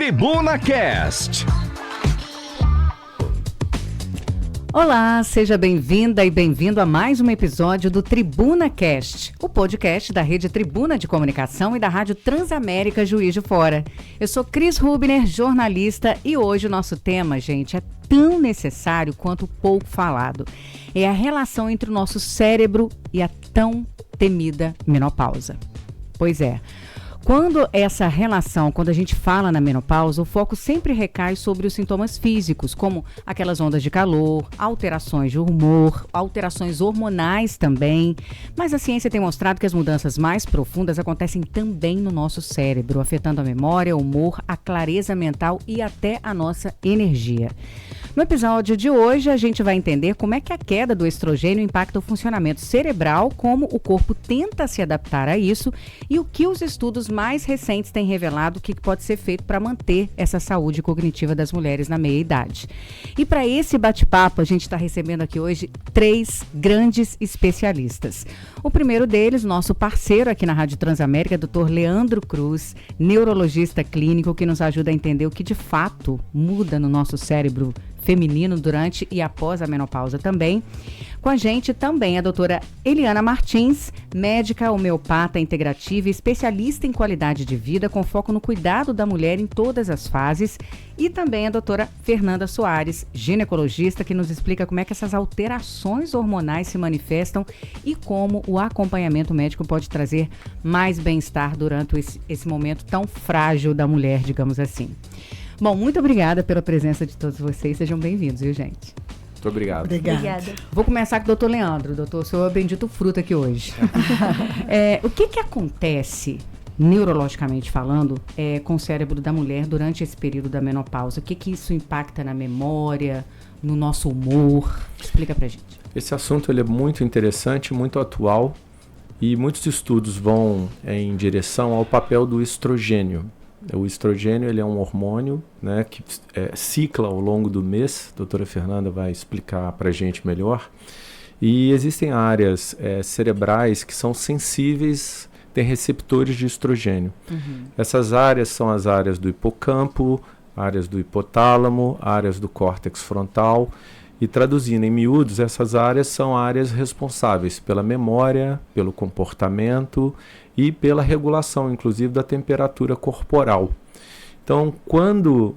Tribuna Cast. Olá, seja bem-vinda e bem-vindo a mais um episódio do Tribuna Cast, o podcast da Rede Tribuna de Comunicação e da Rádio Transamérica Juiz de Fora. Eu sou Cris Rubner, jornalista, e hoje o nosso tema, gente, é tão necessário quanto pouco falado. É a relação entre o nosso cérebro e a tão temida menopausa. Pois é. Quando a gente fala na menopausa, o foco sempre recai sobre os sintomas físicos, como aquelas ondas de calor, alterações de humor, alterações hormonais também. Mas a ciência tem mostrado que as mudanças mais profundas acontecem também no nosso cérebro, afetando a memória, o humor, a clareza mental e até a nossa energia. No episódio de hoje, a gente vai entender como é que a queda do estrogênio impacta o funcionamento cerebral, como o corpo tenta se adaptar a isso e o que os estudos mais recentes têm revelado que pode ser feito para manter essa saúde cognitiva das mulheres na meia-idade. E para esse bate-papo, a gente está recebendo aqui hoje 3 grandes especialistas. O primeiro deles, nosso parceiro aqui na Rádio Transamérica, Dr. Leandro Cruz, neurologista clínico, que nos ajuda a entender o que de fato muda no nosso cérebro feminino durante e após a menopausa também. Com a gente também a doutora Eliana Martins, médica homeopata integrativa e especialista em qualidade de vida, com foco no cuidado da mulher em todas as fases. E também a doutora Fernanda Soares, ginecologista, que nos explica como é que essas alterações hormonais se manifestam e como o acompanhamento médico pode trazer mais bem-estar durante esse momento tão frágil da mulher, digamos assim. Bom, muito obrigada pela presença de todos vocês. Sejam bem-vindos, viu, gente? Muito obrigado. Obrigada. Vou começar com o doutor Leandro. Doutor, o senhor é bendito fruto aqui hoje. O que acontece, neurologicamente falando, com o cérebro da mulher durante esse período da menopausa? O que isso impacta na memória, no nosso humor? Explica pra gente. Esse assunto ele é muito interessante, muito atual, e muitos estudos vão em direção ao papel do estrogênio. O estrogênio ele é um hormônio, né, que cicla ao longo do mês. A doutora Fernanda vai explicar para a gente melhor. E existem áreas cerebrais que são sensíveis, têm receptores de estrogênio. Uhum. Essas áreas são as áreas do hipocampo, áreas do hipotálamo, áreas do córtex frontal. E traduzindo em miúdos, essas áreas são áreas responsáveis pela memória, pelo comportamento e pela regulação, inclusive, da temperatura corporal. Então, quando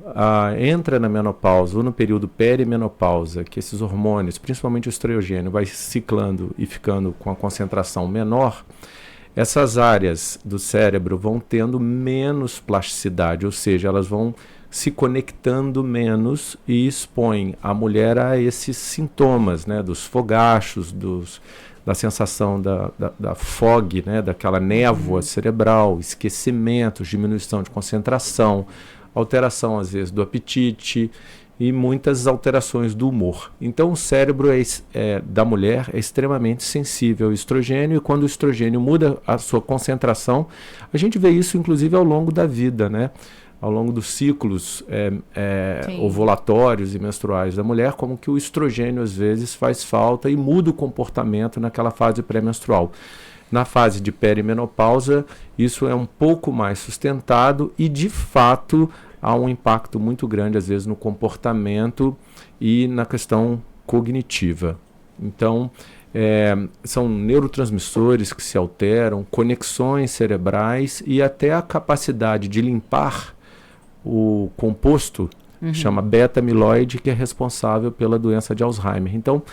entra na menopausa ou no período perimenopausa, que esses hormônios, principalmente o estrogênio, vai ciclando e ficando com a concentração menor, essas áreas do cérebro vão tendo menos plasticidade, ou seja, elas vão se conectando menos e expõem a mulher a esses sintomas, né, dos fogachos, da sensação da fog, né, daquela névoa cerebral, esquecimento, diminuição de concentração, alteração às vezes do apetite e muitas alterações do humor. Então o cérebro da mulher é extremamente sensível ao estrogênio, e quando o estrogênio muda a sua concentração, a gente vê isso inclusive ao longo da vida, né? Ao longo dos ciclos ovulatórios e menstruais da mulher, como que o estrogênio às vezes faz falta e muda o comportamento naquela fase pré-menstrual. Na fase de perimenopausa, isso é um pouco mais sustentado e, de fato, há um impacto muito grande, às vezes, no comportamento e na questão cognitiva. Então, são neurotransmissores que se alteram, conexões cerebrais e até a capacidade de limpar o composto, chama beta-amiloide, que é responsável pela doença de Alzheimer. Então,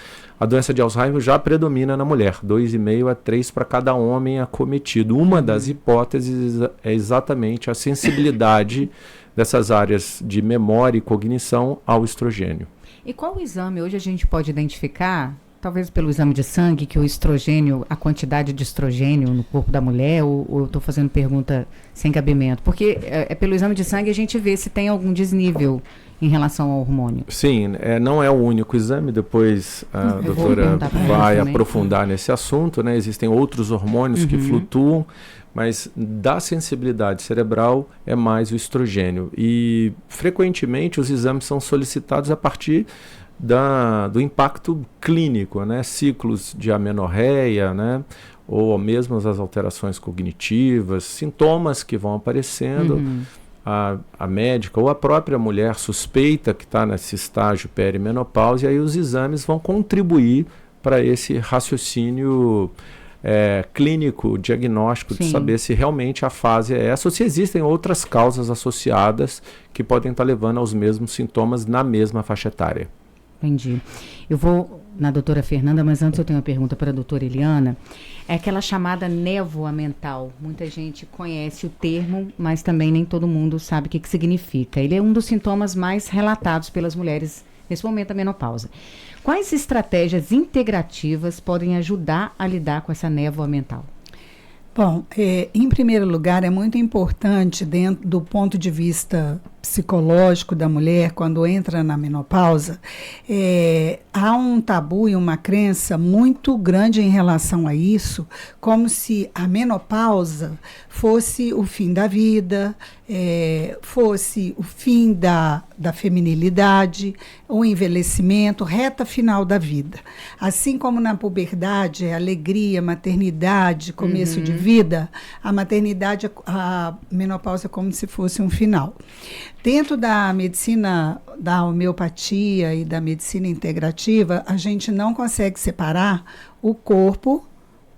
a doença de Alzheimer já predomina na mulher, 2,5 a 3 para cada homem acometido. Uma das hipóteses é exatamente a sensibilidade dessas áreas de memória e cognição ao estrogênio. E qual exame hoje a gente pode identificar, talvez pelo exame de sangue, que o estrogênio, a quantidade de estrogênio no corpo da mulher, ou eu estou fazendo pergunta sem cabimento? Porque pelo exame de sangue a gente vê se tem algum desnível em relação ao hormônio. Sim, não é o único exame, depois a doutora vai aprofundar nesse assunto, né? Existem outros hormônios que flutuam, mas da sensibilidade cerebral é mais o estrogênio. E frequentemente os exames são solicitados a partir do impacto clínico, né? Ciclos de amenorreia, né? Ou mesmo as alterações cognitivas, sintomas que vão aparecendo. a médica ou a própria mulher suspeita que está nesse estágio perimenopausa, e aí os exames vão contribuir para esse raciocínio clínico, diagnóstico, de saber se realmente a fase é essa ou se existem outras causas associadas que podem estar levando aos mesmos sintomas na mesma faixa etária. Entendi. Eu vou na doutora Fernanda, mas antes eu tenho uma pergunta para a doutora Eliana. É aquela chamada névoa mental. Muita gente conhece o termo, mas também nem todo mundo sabe o que significa. Ele é um dos sintomas mais relatados pelas mulheres nesse momento da menopausa. Quais estratégias integrativas podem ajudar a lidar com essa névoa mental? Bom, em primeiro lugar, é muito importante, dentro do ponto de vista psicológico da mulher, quando entra na menopausa, há um tabu e uma crença muito grande em relação a isso, como se a menopausa fosse o fim da vida, fosse o fim da feminilidade, o envelhecimento, reta final da vida. Assim como na puberdade é alegria, maternidade, começo de vida, a maternidade, a menopausa é como se fosse um final. Dentro da medicina da homeopatia e da medicina integrativa, a gente não consegue separar o corpo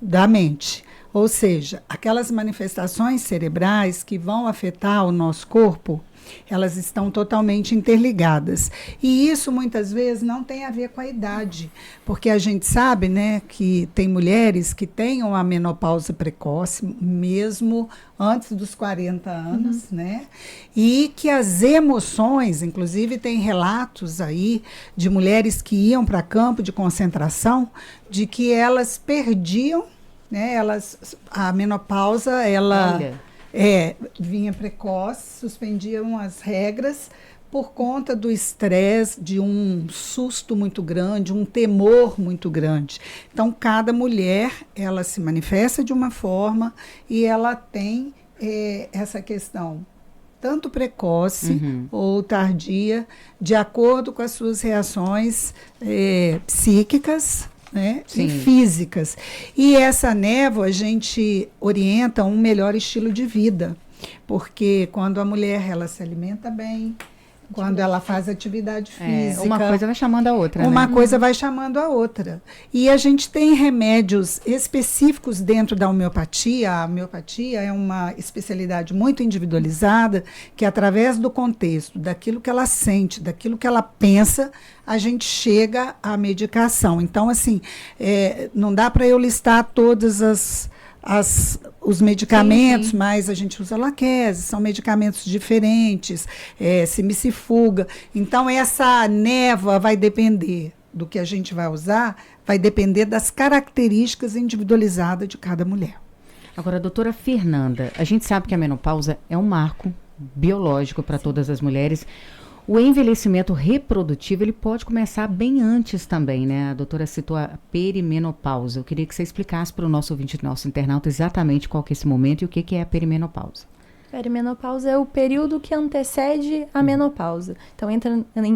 da mente. Ou seja, aquelas manifestações cerebrais que vão afetar o nosso corpo, elas estão totalmente interligadas. E isso, muitas vezes, não tem a ver com a idade, porque a gente sabe, né, que tem mulheres que têm uma menopausa precoce, mesmo antes dos 40 anos, né, e que as emoções, inclusive tem relatos aí de mulheres que iam para campo de concentração, de que elas perdiam, né, a menopausa, ela... vinha precoce, suspendiam as regras por conta do estresse, de um susto muito grande, um temor muito grande. Então, cada mulher, ela se manifesta de uma forma e ela tem essa questão, tanto precoce ou tardia, de acordo com as suas reações psíquicas, né, e físicas. E essa névoa a gente orienta um melhor estilo de vida, porque quando a mulher ela se alimenta bem, quando ela faz atividade física, uma coisa vai chamando a outra, uma coisa vai chamando a outra. E a gente tem remédios específicos dentro da homeopatia. A homeopatia é uma especialidade muito individualizada, que através do contexto, daquilo que ela sente, daquilo que ela pensa, a gente chega à medicação. Então, assim, não dá para eu listar todas os medicamentos, mas a gente usa laquese, são medicamentos diferentes, semicifuga. Então, essa névoa vai depender do que a gente vai usar, vai depender das características individualizadas de cada mulher. Agora, doutora Fernanda, a gente sabe que a menopausa é um marco biológico para todas as mulheres. O envelhecimento reprodutivo, ele pode começar bem antes também, né? A doutora citou a perimenopausa. Eu queria que você explicasse para o nosso ouvinte, nosso internauta, exatamente qual que é esse momento e o que é a perimenopausa. Perimenopausa é o período que antecede a menopausa. Então,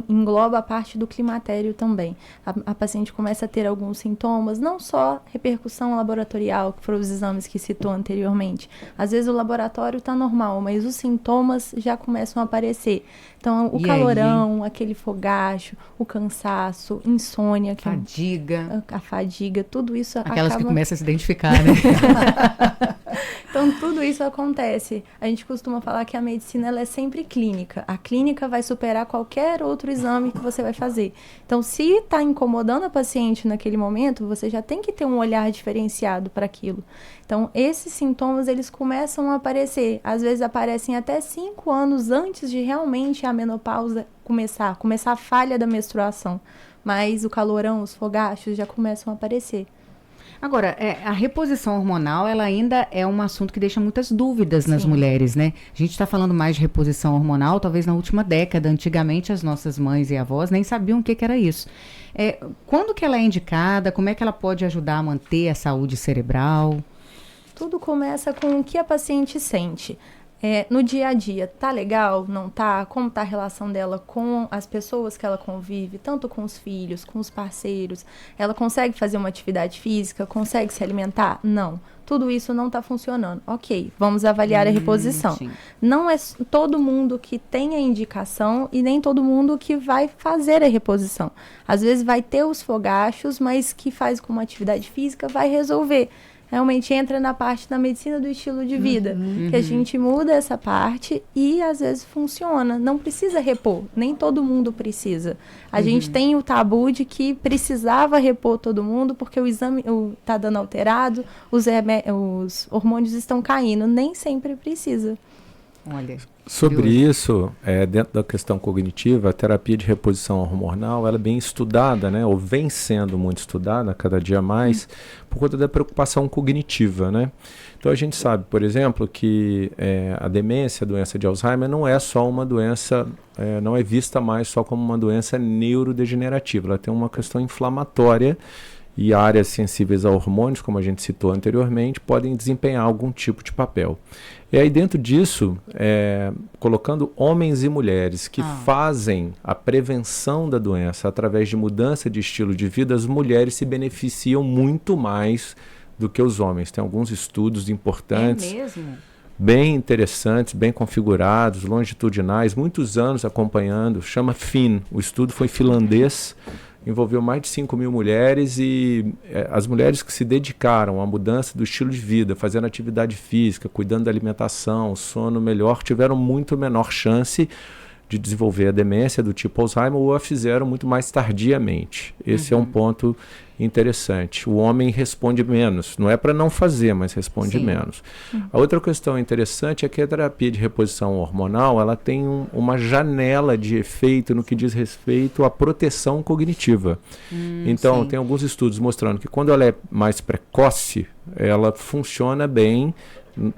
engloba a parte do climatério também. A paciente começa a ter alguns sintomas, não só repercussão laboratorial, que foram os exames que citou anteriormente. Às vezes o laboratório está normal, mas os sintomas já começam a aparecer. Então, o calorão, aquele fogacho, o cansaço, insônia. A fadiga, tudo isso Aquelas que começam a se identificar, né? Então, tudo isso acontece. A gente costuma falar que a medicina ela é sempre clínica. A clínica vai superar qualquer outro exame que você vai fazer. Então, se está incomodando a paciente naquele momento, você já tem que ter um olhar diferenciado para aquilo. Então, esses sintomas, eles começam a aparecer. Às vezes, aparecem até 5 anos antes de realmente a menopausa começar a falha da menstruação. Mas o calorão, os fogachos já começam a aparecer. Agora, a reposição hormonal, ela ainda é um assunto que deixa muitas dúvidas nas mulheres, né? A gente está falando mais de reposição hormonal, talvez na última década. Antigamente, as nossas mães e avós nem sabiam o que era isso. Quando que ela é indicada? Como é que ela pode ajudar a manter a saúde cerebral? Tudo começa com o que a paciente sente. No dia a dia, tá legal? Não tá? Como tá a relação dela com as pessoas que ela convive, tanto com os filhos, com os parceiros? Ela consegue fazer uma atividade física? Consegue se alimentar? Não. Tudo isso não está funcionando. Ok, vamos avaliar a reposição. Sim. Não é todo mundo que tem a indicação e nem todo mundo que vai fazer a reposição. Às vezes vai ter os fogachos, mas que faz com uma atividade física vai resolver. Realmente entra na parte da medicina do estilo de vida, que a gente muda essa parte e às vezes funciona. Não precisa repor, nem todo mundo precisa. A gente tem o tabu de que precisava repor todo mundo porque o exame está dando alterado, os hormônios estão caindo. Nem sempre precisa. Olha. Sobre isso, dentro da questão cognitiva, a terapia de reposição hormonal ela é bem estudada, né, ou vem sendo muito estudada cada dia mais, por conta da preocupação cognitiva, né? Então a gente sabe, por exemplo, que a demência, a doença de Alzheimer, não é só uma doença, não é vista mais só como uma doença neurodegenerativa, ela tem uma questão inflamatória e áreas sensíveis a hormônios, como a gente citou anteriormente, podem desempenhar algum tipo de papel. E aí dentro disso, colocando homens e mulheres que fazem a prevenção da doença através de mudança de estilo de vida, as mulheres se beneficiam muito mais do que os homens. Tem alguns estudos importantes. É mesmo? Bem interessantes, bem configurados, longitudinais, muitos anos acompanhando, chama FIN, o estudo foi finlandês, envolveu mais de 5.000 mulheres e as mulheres que se dedicaram à mudança do estilo de vida, fazendo atividade física, cuidando da alimentação, sono melhor, tiveram muito menor chance de desenvolver a demência do tipo Alzheimer ou a fizeram muito mais tardiamente. Esse é um ponto interessante. O homem responde menos. Não é para não fazer, mas responde menos. A outra questão interessante é que a terapia de reposição hormonal ela tem uma janela de efeito no que diz respeito à proteção cognitiva. Então, tem alguns estudos mostrando que quando ela é mais precoce, ela funciona bem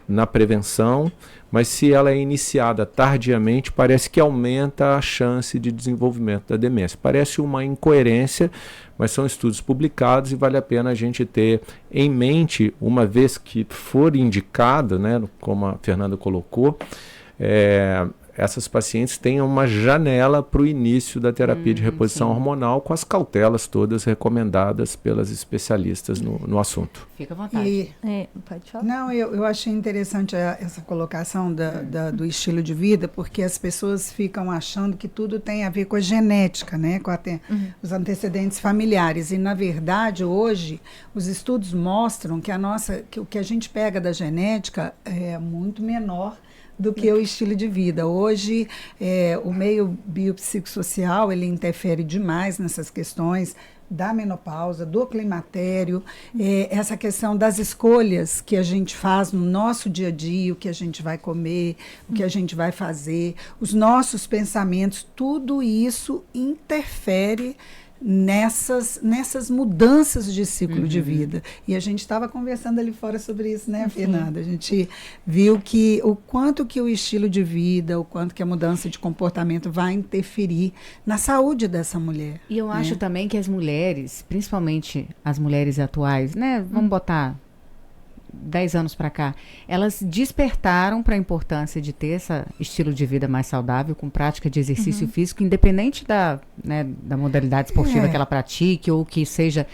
na prevenção, mas se ela é iniciada tardiamente, parece que aumenta a chance de desenvolvimento da demência. Parece uma incoerência, mas são estudos publicados e vale a pena a gente ter em mente, uma vez que for indicado, né, como a Fernanda colocou, essas pacientes tenham uma janela para o início da terapia de reposição hormonal com as cautelas todas recomendadas pelas especialistas no assunto. Fica à vontade. Pode falar. Não, eu achei interessante essa colocação do estilo de vida, porque as pessoas ficam achando que tudo tem a ver com a genética, né? Com os antecedentes familiares. E, na verdade, hoje, os estudos mostram que o que a gente pega da genética é muito menor do que o estilo de vida. Hoje, o meio biopsicossocial, ele interfere demais nessas questões da menopausa, do climatério, essa questão das escolhas que a gente faz no nosso dia a dia, o que a gente vai comer, o que a gente vai fazer, os nossos pensamentos, tudo isso interfere nessas mudanças de ciclo de vida. E a gente estava conversando ali fora sobre isso, né, Fernanda? A gente viu que o quanto que o estilo de vida, o quanto que a mudança de comportamento vai interferir na saúde dessa mulher. E eu acho também que as mulheres, principalmente as mulheres atuais, né, vamos botar 10 anos para cá, elas despertaram para a importância de ter esse estilo de vida mais saudável, com prática de exercício físico, independente da modalidade esportiva que ela pratique ou que seja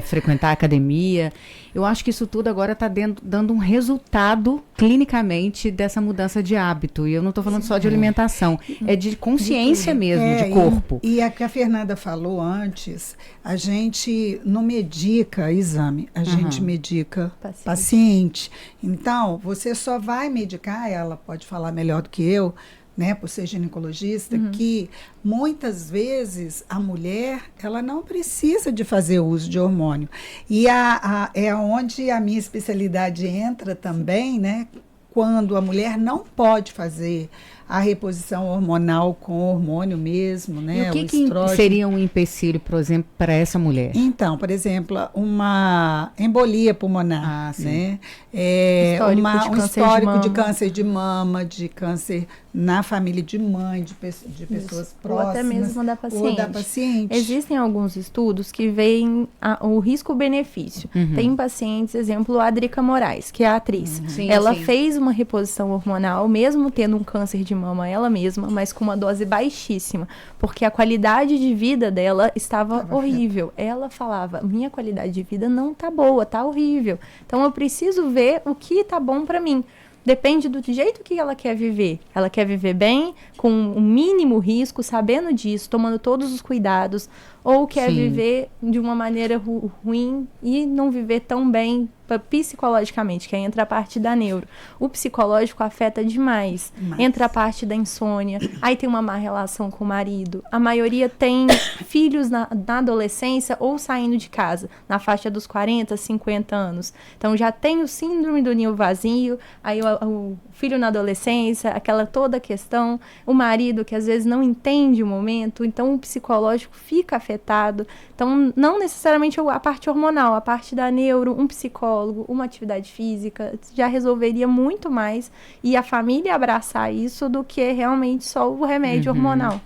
frequentar a academia. Eu acho que isso tudo agora está dando um resultado clinicamente dessa mudança de hábito. E eu não estou falando só de alimentação, é de consciência mesmo, de corpo. E a que a Fernanda falou antes, a gente não medica exame, a gente medica paciente. Então, você só vai medicar, ela pode falar melhor do que eu, né, por ser ginecologista, que muitas vezes a mulher ela não precisa de fazer uso de hormônio. E é onde a minha especialidade entra também, né, quando a mulher não pode fazer a reposição hormonal com hormônio mesmo, né? E o que seria um empecilho, por exemplo, para essa mulher? Então, por exemplo, uma embolia pulmonar, né? Um histórico de câncer de mama, de câncer na família de mãe, de pessoas próximas. Ou até mesmo da paciente. Existem alguns estudos que veem o risco-benefício. Tem pacientes, exemplo, a Adrica Moraes, que é a atriz. Ela fez uma reposição hormonal, mesmo tendo um câncer de mama ela mesma, mas com uma dose baixíssima, porque a qualidade de vida dela estava horrível. Ela falava, minha qualidade de vida não tá boa, tá horrível. Então eu preciso ver o que tá bom para mim. Depende do jeito que ela quer viver. Ela quer viver bem, com o mínimo risco, sabendo disso, tomando todos os cuidados, ou quer viver de uma maneira ruim e não viver tão bem psicologicamente, que aí entra a parte da neuro. O psicológico afeta demais. Entra a parte da insônia, aí tem uma má relação com o marido. A maioria tem filhos na adolescência ou saindo de casa, na faixa dos 40, 50 anos. Então já tem o síndrome do ninho vazio, aí o filho na adolescência, aquela toda questão, o marido que às vezes não entende o momento, então o psicológico fica afetado. Então não necessariamente a parte hormonal, a parte da neuro, um psicólogo, uma atividade física, já resolveria muito mais e a família abraçar isso do que realmente só o remédio hormonal.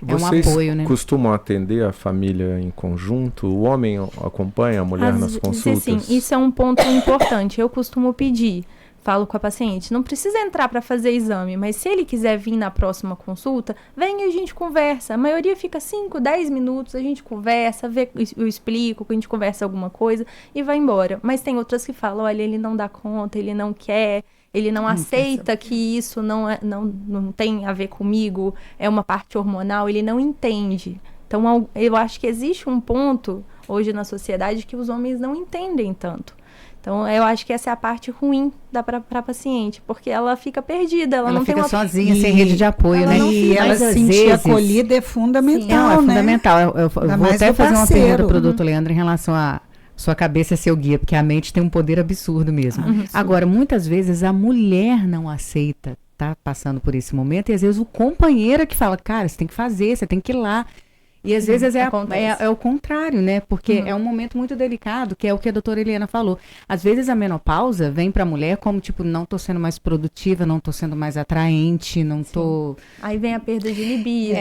Vocês apoio, né? costumam atender a família em conjunto? O homem acompanha a mulher nas consultas? Sim, isso é um ponto importante. Eu costumo pedir, falo com a paciente, não precisa entrar para fazer exame, mas se ele quiser vir na próxima consulta, vem e a gente conversa. A maioria fica 5, 10 minutos, a gente conversa, eu explico, a gente conversa alguma coisa e vai embora. Mas tem outras que falam, olha, ele não dá conta, ele não quer, ele não aceita que isso não tem a ver comigo, é uma parte hormonal, ele não entende. Então, eu acho que existe um ponto hoje na sociedade que os homens não entendem tanto. Então, eu acho que essa é a parte ruim para a paciente, porque ela fica perdida, ela não fica tem uma sozinha, sem rede de apoio, né? E ela se sentir acolhida é fundamental, né? É fundamental. Eu vou até fazer uma pergunta para o doutor Leandro em relação a sua cabeça é seu guia, porque a mente tem um poder absurdo mesmo. Agora, muitas vezes a mulher não aceita tá passando por esse momento, e às vezes o companheiro é que fala, cara, você tem que fazer, você tem que ir lá. E às vezes é o contrário, né? Porque é um momento muito delicado, que é o que a doutora Eliana falou. Às vezes a menopausa vem pra mulher como, tipo, não tô sendo mais produtiva, não tô sendo mais atraente, não tô... Aí vem a perda de libido,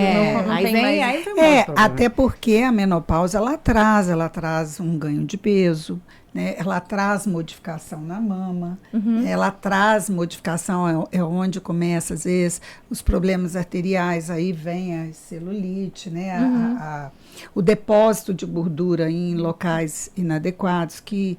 até porque a menopausa, ela traz um ganho de peso, né? Ela traz modificação na mama, ela traz modificação, é onde começa, às vezes, os problemas arteriais, aí vem a celulite, né? O depósito de gordura em locais inadequados que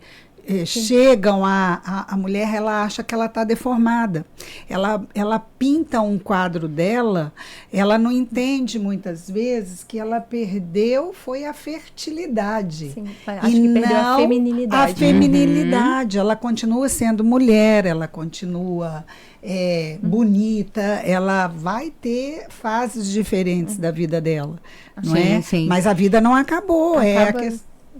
chegam a mulher, ela acha que ela está deformada. Ela pinta um quadro dela, ela não entende muitas vezes que ela perdeu foi a fertilidade. Sim, acho que perdeu a feminilidade. A feminilidade. Ela continua sendo mulher, ela continua bonita, ela vai ter fases diferentes da vida dela. Não é? Sim. Mas a vida não acabou.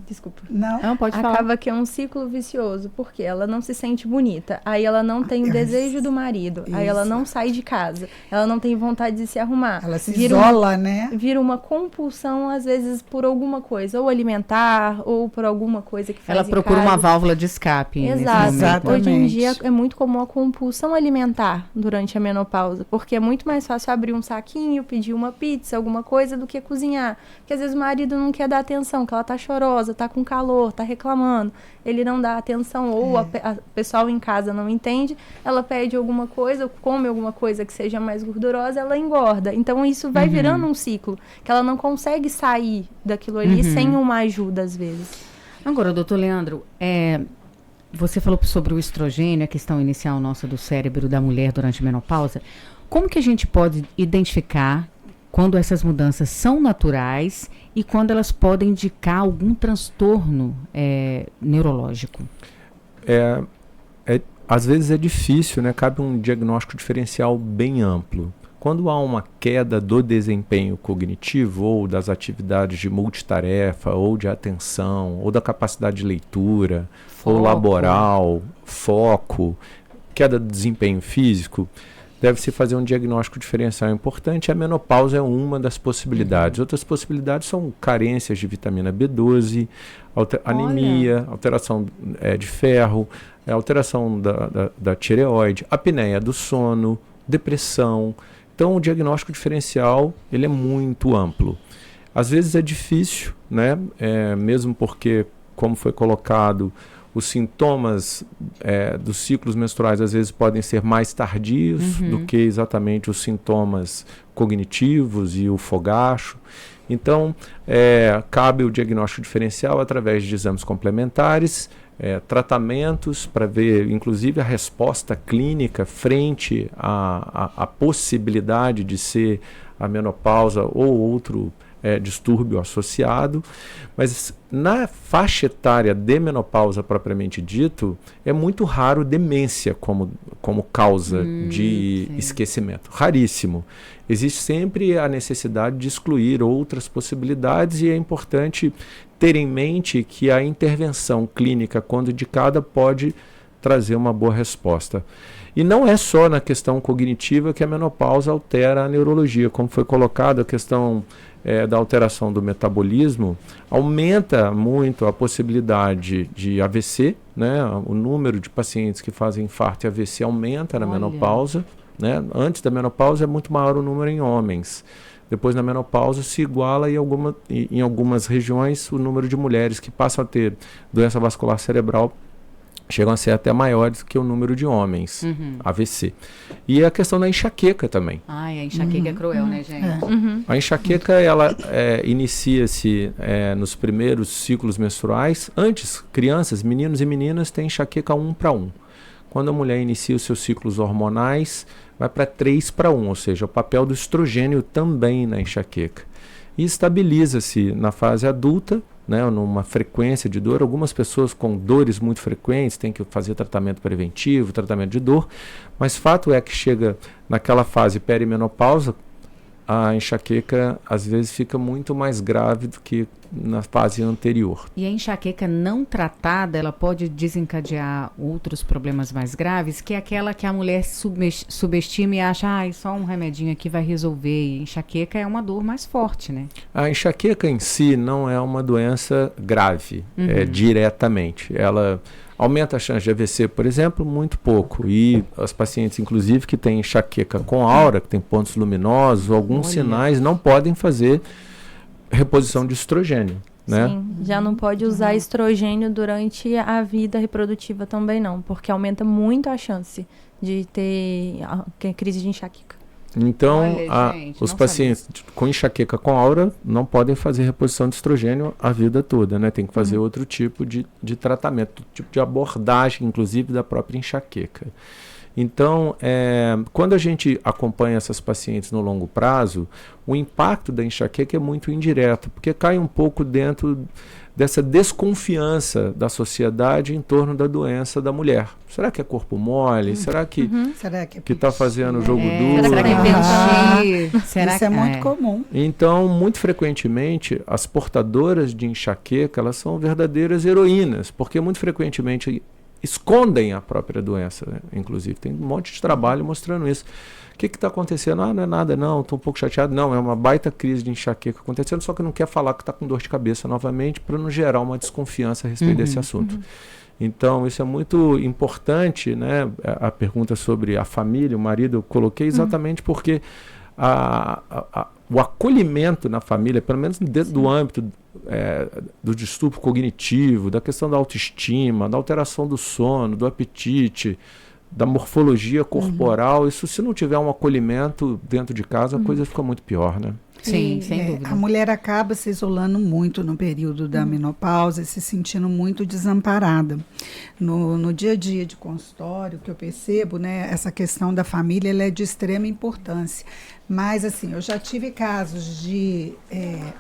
Desculpa. Não, pode falar. Acaba que é um ciclo vicioso, porque ela não se sente bonita, aí ela não tem o desejo do marido, aí ela não sai de casa, ela não tem vontade de se arrumar. Ela se isola, né? Vira uma compulsão, às vezes, por alguma coisa, ou alimentar, ou por alguma coisa que faz ela procura uma válvula de escape. Exato. Hoje em dia é muito comum a compulsão alimentar durante a menopausa, porque é muito mais fácil abrir um saquinho, pedir uma pizza, alguma coisa, do que cozinhar. Porque às vezes o marido não quer dar atenção, que ela tá chorosa, tá com calor, tá reclamando, ele não dá atenção, ou a pessoal em casa não entende, ela pede alguma coisa, come alguma coisa que seja mais gordurosa, ela engorda. Então isso vai virando um ciclo, que ela não consegue sair daquilo ali sem uma ajuda, às vezes. Agora, doutor Leandro, você falou sobre o estrogênio, a questão inicial nossa do cérebro da mulher durante a menopausa. Como que a gente pode identificar quando essas mudanças são naturais e quando elas podem indicar algum transtorno neurológico? Às vezes é difícil, né? Cabe um diagnóstico diferencial bem amplo. Quando há uma queda do desempenho cognitivo ou das atividades de multitarefa ou de atenção ou da capacidade de leitura ou laboral, foco, queda do desempenho físico, deve-se fazer um diagnóstico diferencial importante. A menopausa é uma das possibilidades. Outras possibilidades são carências de vitamina B12, anemia, alteração de ferro, alteração da tireoide, apneia do sono, depressão. Então, o diagnóstico diferencial ele é muito amplo. Às vezes é difícil, né? Mesmo porque, como foi colocado, os sintomas dos ciclos menstruais às vezes podem ser mais tardios do que exatamente os sintomas cognitivos e o fogacho. Então, cabe o diagnóstico diferencial através de exames complementares, tratamentos para ver, inclusive, a resposta clínica frente à possibilidade de ser a menopausa ou outro distúrbio associado, mas na faixa etária de menopausa propriamente dito, é muito raro demência como causa de esquecimento. Raríssimo. Existe sempre a necessidade de excluir outras possibilidades e é importante ter em mente que a intervenção clínica, quando indicada, pode trazer uma boa resposta. E não é só na questão cognitiva que a menopausa altera a neurologia, como foi colocado, a questão da alteração do metabolismo aumenta muito a possibilidade de AVC, né? O número de pacientes que fazem infarto e AVC aumenta na menopausa, né? Antes da menopausa é muito maior o número em homens. Depois na menopausa se iguala e em algumas regiões o número de mulheres que passam a ter doença vascular cerebral chegam a ser até maiores que o número de homens, AVC. E a questão da enxaqueca também. Ai, a enxaqueca é cruel, né, gente? A enxaqueca, ela inicia-se nos primeiros ciclos menstruais. Antes, crianças, meninos e meninas têm enxaqueca 1:1. Quando a mulher inicia os seus ciclos hormonais, vai para 3:1, ou seja, o papel do estrogênio também na enxaqueca. E estabiliza-se na fase adulta, né, numa frequência de dor. Algumas pessoas com dores muito frequentes têm que fazer tratamento preventivo, tratamento de dor, mas fato é que chega naquela fase perimenopausa, a enxaqueca às vezes fica muito mais grave do que na fase anterior. E a enxaqueca não tratada, ela pode desencadear outros problemas mais graves, que é aquela que a mulher subestima e acha, só um remedinho aqui vai resolver. E enxaqueca é uma dor mais forte, né? A enxaqueca em si não é uma doença grave, diretamente. Ela aumenta a chance de AVC, por exemplo, muito pouco. E as pacientes, inclusive, que têm enxaqueca com aura, que têm pontos luminosos, alguns sinais, não podem fazer reposição de estrogênio, né? Sim, já não pode usar estrogênio durante a vida reprodutiva também não, porque aumenta muito a chance de ter crise de enxaqueca. Então, os pacientes com enxaqueca com aura não podem fazer reposição de estrogênio a vida toda, né? Tem que fazer outro tipo de tratamento, outro tipo de abordagem, inclusive, da própria enxaqueca. Então, quando a gente acompanha essas pacientes no longo prazo, o impacto da enxaqueca é muito indireto, porque cai um pouco dentro dessa desconfiança da sociedade em torno da doença da mulher. Será que é corpo mole? Será que está fazendo jogo duro? Será que é peixe? Isso é muito comum. Então, muito frequentemente, as portadoras de enxaqueca, elas são verdadeiras heroínas, porque muito frequentemente escondem a própria doença, né? Inclusive. Tem um monte de trabalho mostrando isso. O que está acontecendo? Não é nada, não, estou um pouco chateado. Não, é uma baita crise de enxaqueca acontecendo, só que não quer falar que está com dor de cabeça novamente, para não gerar uma desconfiança a respeito desse assunto. Então, isso é muito importante, né? A pergunta sobre a família, o marido, eu coloquei exatamente porque o acolhimento na família, pelo menos dentro do âmbito do distúrbio cognitivo, da questão da autoestima, da alteração do sono, do apetite, da morfologia corporal, isso, se não tiver um acolhimento dentro de casa, a coisa fica muito pior, né? Sim, sem dúvida. A mulher acaba se isolando muito no período da menopausa e se sentindo muito desamparada. No dia a dia de consultório, que eu percebo, né, essa questão da família ela é de extrema importância. Mas, assim, eu já tive casos de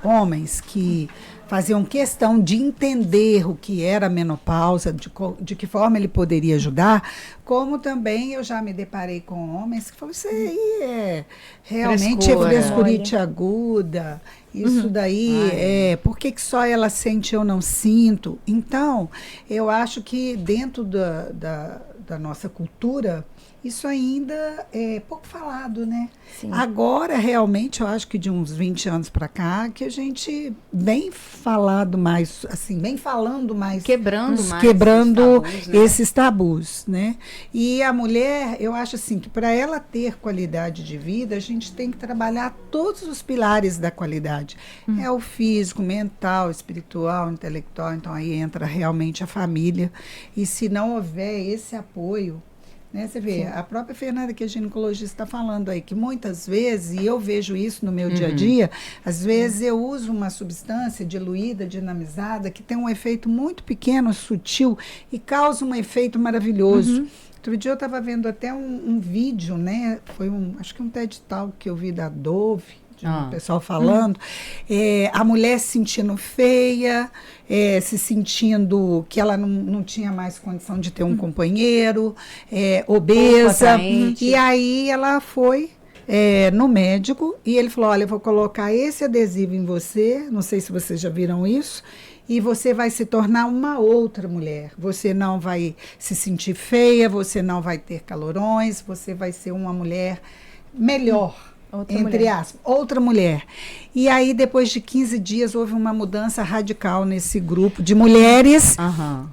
homens que faziam questão de entender o que era a menopausa, de que forma ele poderia ajudar, como também eu já me deparei com homens que falaram, isso aí realmente é frescurite aguda, isso daí por que só ela sente e eu não sinto? Então, eu acho que dentro da nossa cultura, isso ainda é pouco falado, né? Sim. Agora, realmente, eu acho que de uns 20 anos para cá, que a gente vem falando mais, assim, vem falando mais. Quebrando mais esses tabus, né? E a mulher, eu acho assim, que para ela ter qualidade de vida, a gente tem que trabalhar todos os pilares da qualidade. É o físico, mental, espiritual, intelectual, então aí entra realmente a família. E se não houver esse apoio, né, você vê, a própria Fernanda, que é ginecologista, está falando aí, que muitas vezes, e eu vejo isso no meu dia a dia, às vezes eu uso uma substância diluída, dinamizada, que tem um efeito muito pequeno, sutil, e causa um efeito maravilhoso. Outro dia eu estava vendo até um vídeo, né? Foi acho que um TED Talk que eu vi da Dove, o pessoal falando, a mulher se sentindo feia, se sentindo que ela não tinha mais condição de ter um companheiro, obesa, e aí ela foi no médico e ele falou, olha, eu vou colocar esse adesivo em você, não sei se vocês já viram isso, e você vai se tornar uma outra mulher. Você não vai se sentir feia, você não vai ter calorões, você vai ser uma mulher melhor. Outra mulher. E aí, depois de 15 dias, houve uma mudança radical nesse grupo de mulheres.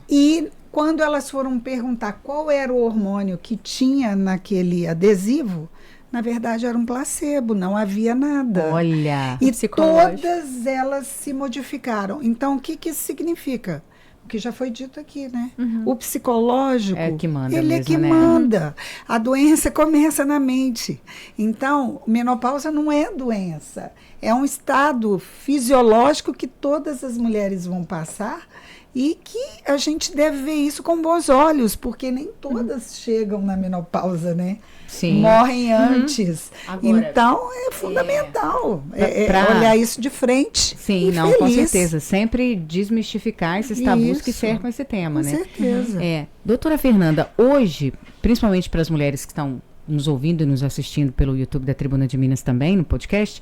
E quando elas foram perguntar qual era o hormônio que tinha naquele adesivo, na verdade era um placebo, não havia nada. Olha! E todas elas se modificaram. Então, o que isso significa? O que já foi dito aqui, né? O psicológico, que manda ele mesmo, é que manda. A doença começa na mente. Então, menopausa não é doença. É um estado fisiológico que todas as mulheres vão passar e que a gente deve ver isso com bons olhos, porque nem todas chegam na menopausa, né? Sim. Morrem antes. Agora, então, é fundamental olhar isso de frente. Sim, não, feliz. Com certeza. Sempre desmistificar esses tabus que cercam esse tema, né? Com certeza. Doutora Fernanda, hoje, principalmente para as mulheres que estão nos ouvindo e nos assistindo pelo YouTube da Tribuna de Minas também, no podcast,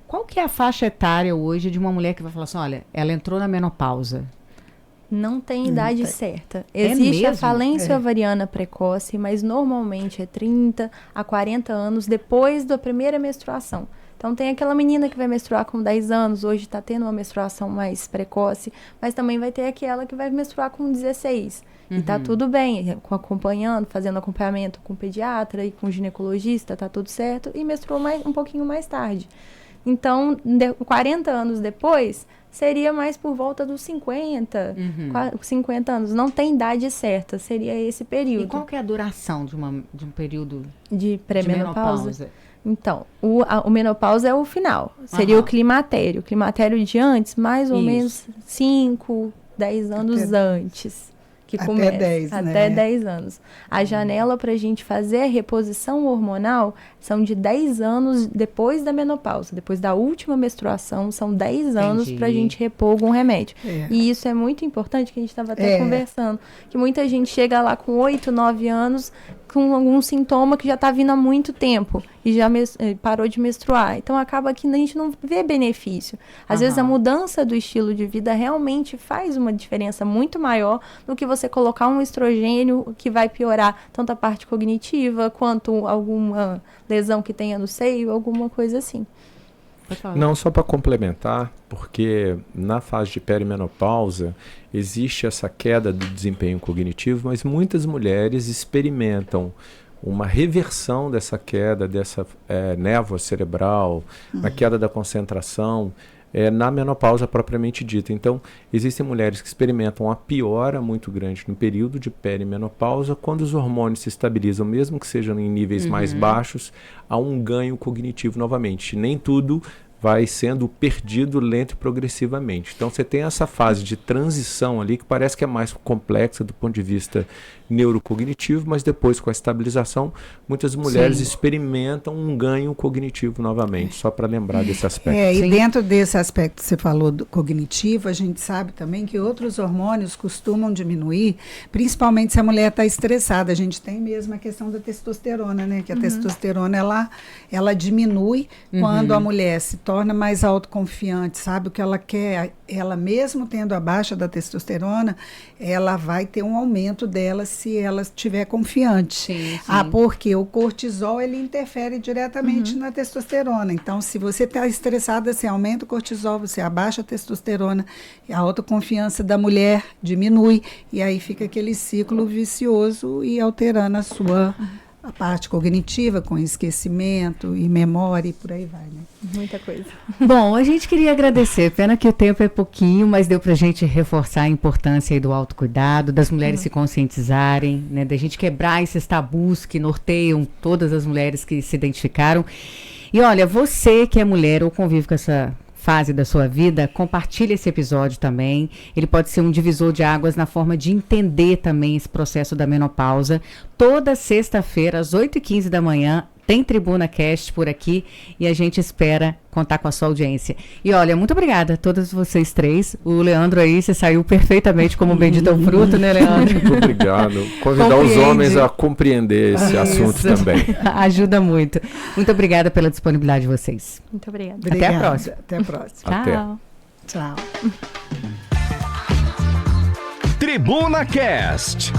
qual que é a faixa etária hoje de uma mulher que vai falar assim, olha, ela entrou na menopausa? Não tem idade certa. Existe a falência ovariana precoce, mas normalmente é 30 a 40 anos depois da primeira menstruação. Então tem aquela menina que vai menstruar com 10 anos, hoje está tendo uma menstruação mais precoce, mas também vai ter aquela que vai menstruar com 16. E tá tudo bem, acompanhando, fazendo acompanhamento com o pediatra e com o ginecologista, tá tudo certo, e menstruou um pouquinho mais tarde. Então, 40 anos depois, seria mais por volta dos 50, 50 anos. Não tem idade certa, seria esse período. E qual que é a duração de um período de pré-menopausa? Então, o menopausa é o final, seria o climatério. O climatério de antes, mais ou menos 5, 10 anos antes. Que começa, até 10 anos. A janela para a gente fazer a reposição hormonal são de 10 anos depois da menopausa. Depois da última menstruação, são 10 anos para a gente repor algum remédio. E isso é muito importante, que a gente estava até conversando. Que muita gente chega lá com 8, 9 anos com algum sintoma que já está vindo há muito tempo e já parou de menstruar. Então, acaba que a gente não vê benefício. Às vezes, a mudança do estilo de vida realmente faz uma diferença muito maior do que você colocar um estrogênio que vai piorar tanto a parte cognitiva quanto alguma lesão que tenha no seio, alguma coisa assim. Não, só para complementar, porque na fase de perimenopausa existe essa queda do desempenho cognitivo, mas muitas mulheres experimentam uma reversão dessa queda, dessa névoa cerebral, a queda da concentração, na menopausa propriamente dita. Então, existem mulheres que experimentam a piora muito grande no período de perimenopausa, quando os hormônios se estabilizam, mesmo que sejam em níveis mais baixos, há um ganho cognitivo novamente. Nem tudo vai sendo perdido lento e progressivamente. Então, você tem essa fase de transição ali, que parece que é mais complexa do ponto de vista neurocognitivo, mas depois, com a estabilização, muitas mulheres experimentam um ganho cognitivo novamente, só para lembrar desse aspecto. E dentro desse aspecto que você falou do cognitivo, a gente sabe também que outros hormônios costumam diminuir, principalmente se a mulher está estressada. A gente tem mesmo a questão da testosterona, né? Que a testosterona, ela diminui quando a mulher se torna mais autoconfiante, sabe o que ela quer. Ela mesmo tendo a baixa da testosterona, ela vai ter um aumento dela se ela estiver confiante. Sim. Porque o cortisol, ele interfere diretamente na testosterona. Então, se você está estressada, você aumenta o cortisol, você abaixa a testosterona, a autoconfiança da mulher diminui, e aí fica aquele ciclo vicioso e alterando a parte cognitiva, com esquecimento e memória e por aí vai, né? Muita coisa. Bom, a gente queria agradecer. Pena que o tempo é pouquinho, mas deu pra gente reforçar a importância aí do autocuidado, das mulheres se conscientizarem, né? Da gente quebrar esses tabus que norteiam todas as mulheres que se identificaram. E olha, você que é mulher ou convive com essa fase da sua vida, compartilhe esse episódio também. Ele pode ser um divisor de águas na forma de entender também esse processo da menopausa. Toda sexta-feira, às 8h15 da manhã, tem Tribuna Cast por aqui e a gente espera contar com a sua audiência. E olha, muito obrigada a todas vocês três. O Leandro aí, você saiu perfeitamente como bendito ao fruto, né, Leandro? Muito obrigado. Convidar os homens a compreender esse assunto também. Ajuda muito. Muito obrigada pela disponibilidade de vocês. Muito obrigada. Obrigada. Até a próxima. Até a próxima. Até. Tchau. Tribuna Cast.